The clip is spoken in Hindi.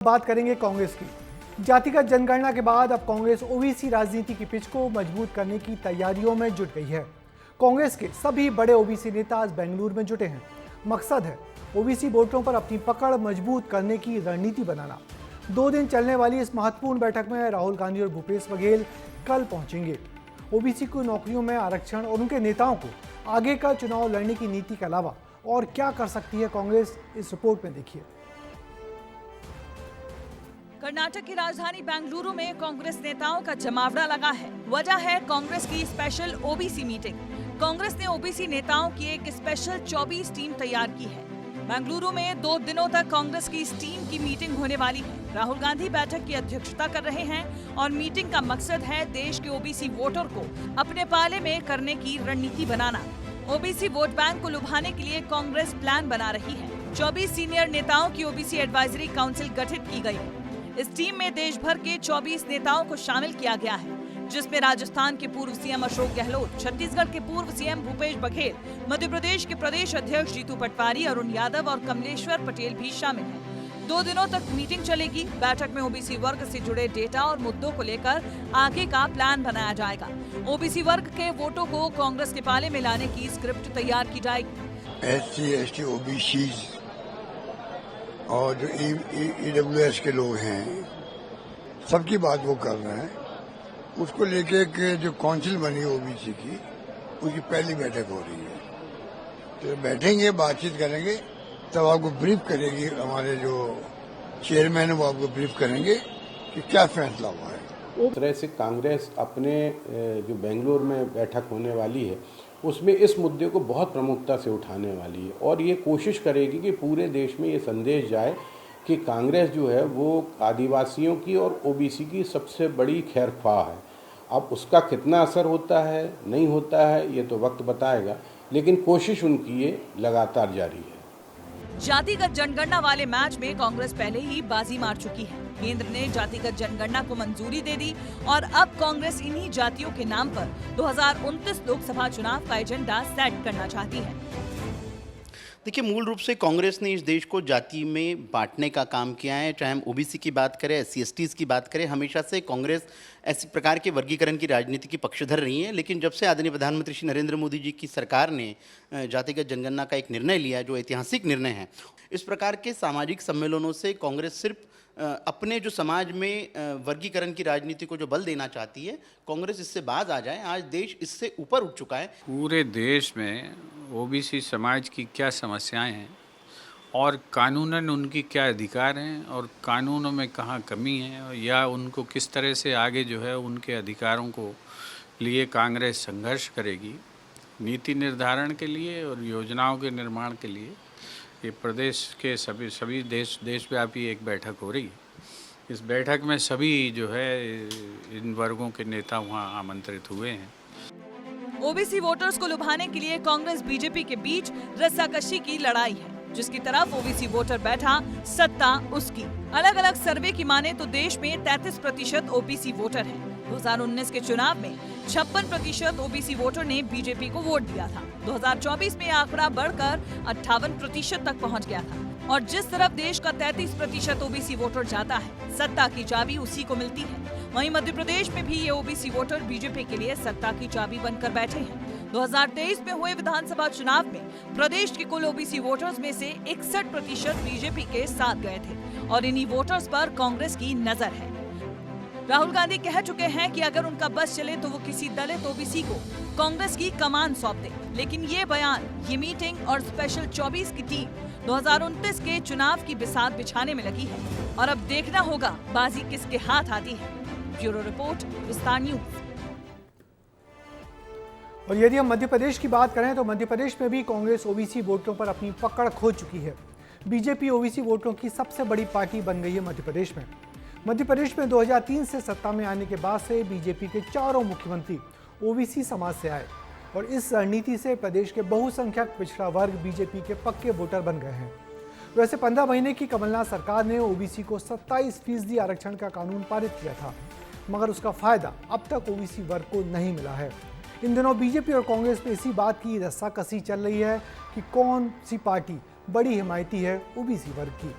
बात करेंगे कांग्रेस की। जातिगत जनगणना के बाद अब कांग्रेस ओबीसी राजनीति की पिच को मजबूत करने की तैयारियों में जुट गई है। कांग्रेस के सभी बड़े ओबीसी नेता आज बेंगलुरु में जुटे हैं। मकसद है ओबीसी वोटरों पर अपनी पकड़ मजबूत करने की रणनीति बनाना। 2 दिन चलने वाली इस महत्वपूर्ण बैठक में राहुल गांधी और भूपेश बघेल कल पहुंचेंगे। ओबीसी को नौकरियों में आरक्षण और उनके नेताओं को आगे का चुनाव लड़ने की नीति के अलावा और क्या कर सकती है कांग्रेस, इस रिपोर्ट में देखिए। कर्नाटक की राजधानी बेंगलुरु में कांग्रेस नेताओं का जमावड़ा लगा है। वजह है कांग्रेस की स्पेशल ओबीसी मीटिंग। कांग्रेस ने ओबीसी नेताओं की एक स्पेशल 24 टीम तैयार की है। बेंगलुरु में 2 दिनों तक कांग्रेस की इस टीम की मीटिंग होने वाली है। राहुल गांधी बैठक की अध्यक्षता कर रहे हैं और मीटिंग का मकसद है देश के ओबीसी वोटर को अपने पाले में करने की रणनीति बनाना। ओबीसी वोट बैंक को लुभाने के लिए कांग्रेस प्लान बना रही है। 24 सीनियर नेताओं की ओबीसी एडवाइजरी काउंसिल गठित की गई है। इस टीम में देश भर के 24 नेताओं को शामिल किया गया है, जिसमें राजस्थान के पूर्व सीएम अशोक गहलोत, छत्तीसगढ़ के पूर्व सीएम भूपेश बघेल, मध्य प्रदेश के प्रदेश अध्यक्ष जीतू पटवारी, अरुण यादव और कमलेश्वर पटेल भी शामिल हैं। 2 दिनों तक मीटिंग चलेगी। बैठक में ओबीसी वर्ग से जुड़े डेटा और मुद्दों को लेकर आगे का प्लान बनाया जाएगा। ओबीसी वर्ग के वोटों को कांग्रेस के पाले में लाने की स्क्रिप्ट तैयार की जाएगी। SC, ST, OBC और जो EWS के लोग हैं, सबकी बात वो कर रहे हैं। उसको लेके के जो काउंसिल बनी ओबीसी की, उसकी पहली बैठक हो रही है। तो बैठेंगे, बातचीत करेंगे, तब आपको ब्रीफ करेगी हमारे जो चेयरमैन है, वो आपको ब्रीफ करेंगे कि क्या फैसला हुआ है। उस तरह से कांग्रेस अपने जो बेंगलुरु में बैठक होने वाली है उसमें इस मुद्दे को बहुत प्रमुखता से उठाने वाली है और ये कोशिश करेगी कि पूरे देश में ये संदेश जाए कि कांग्रेस जो है वो आदिवासियों की और ओबीसी की सबसे बड़ी खैरख्वाह है। अब उसका कितना असर होता है, नहीं होता है, ये तो वक्त बताएगा, लेकिन कोशिश उनकी ये लगातार जारी है। जातिगत जनगणना वाले मैच में कांग्रेस पहले ही बाजी मार चुकी है। केंद्र ने जातिगत जनगणना को मंजूरी दे दी और अब कांग्रेस इन्हीं जातियों के नाम पर 2029 लोकसभा चुनाव का एजेंडा सेट करना चाहती है। देखिए, मूल रूप से कांग्रेस ने इस देश को जाति में बांटने का काम किया है। चाहे हम ओबीसी की बात करें, SC, STs की बात करें, हमेशा से कांग्रेस ऐसी प्रकार के वर्गीकरण की राजनीति की पक्षधर रही है। लेकिन जब से आदरणीय प्रधानमंत्री श्री नरेंद्र मोदी जी की सरकार ने जातिगत जनगणना का एक निर्णय लिया, जो ऐतिहासिक निर्णय है, इस प्रकार के सामाजिक सम्मेलनों से कांग्रेस सिर्फ अपने जो समाज में वर्गीकरण की राजनीति को जो बल देना चाहती है, कांग्रेस इससे बाज आ जाए। आज देश इससे ऊपर उठ चुका है। पूरे देश में ओबीसी समाज की क्या समस्याएं हैं और कानूनन उनकी क्या अधिकार हैं और कानूनों में कहाँ कमी है, या उनको किस तरह से आगे जो है उनके अधिकारों को लिए कांग्रेस संघर्ष करेगी, नीति निर्धारण के लिए और योजनाओं के निर्माण के लिए ये प्रदेश के सभी देशव्यापी एक बैठक हो रही है। इस बैठक में सभी जो है इन वर्गों के नेता वहाँ आमंत्रित हुए हैं। ओबीसी वोटर्स को लुभाने के लिए कांग्रेस बीजेपी के बीच रस्साकशी की लड़ाई है। जिसकी तरफ ओबीसी वोटर बैठा, सत्ता उसकी। अलग अलग सर्वे की माने तो देश में 33% ओबीसी वोटर हैं। 2019 के चुनाव में 56% ओबीसी वोटर ने बीजेपी को वोट दिया था। 2024 में आंकड़ा बढ़कर 58% तक पहुंच गया था। और जिस तरफ देश का 33% ओबीसी वोटर जाता है, सत्ता की चाबी उसी को मिलती है। वहीं मध्य प्रदेश में भी ये ओबीसी वोटर बीजेपी के लिए सत्ता की चाबी बनकर बैठे हैं। 2023 में हुए विधानसभा चुनाव में प्रदेश के कुल ओबीसी वोटर्स में से 61% बीजेपी के साथ गए थे और इन्हीं वोटर्स पर कांग्रेस की नजर है। राहुल गांधी कह चुके हैं कि अगर उनका बस चले तो वो किसी दलित ओबीसी को कांग्रेस की कमान सौंप दे। लेकिन ये बयान, ये मीटिंग और स्पेशल 24 की टीम 2029 के चुनाव की बिसात बिछाने में लगी है और अब देखना होगा बाजी किसके हाथ आती है। ब्यूरो रिपोर्ट, विस्तार न्यूज। और यदि हम मध्य प्रदेश की बात करें तो मध्य प्रदेश में भी कांग्रेस ओबीसी वोटरों पर अपनी पकड़ खो चुकी है। बीजेपी ओबीसी वोटरों की सबसे बड़ी पार्टी बन गई है मध्य प्रदेश में। मध्य प्रदेश में 2003 से सत्ता में आने के बाद से बीजेपी के चारों मुख्यमंत्री ओबीसी समाज से आए और इस रणनीति से प्रदेश के बहुसंख्यक पिछड़ा वर्ग बीजेपी के पक्के वोटर बन गए हैं। वैसे 15 महीने की कमलनाथ सरकार ने ओबीसी को 27% आरक्षण का कानून पारित किया था, मगर उसका फायदा अब तक ओबीसी वर्ग को नहीं मिला है। इन दिनों बीजेपी और कांग्रेस में इसी बात की रस्साकसी चल रही है कि कौन सी पार्टी बड़ी हिमायती है ओबीसी वर्ग की।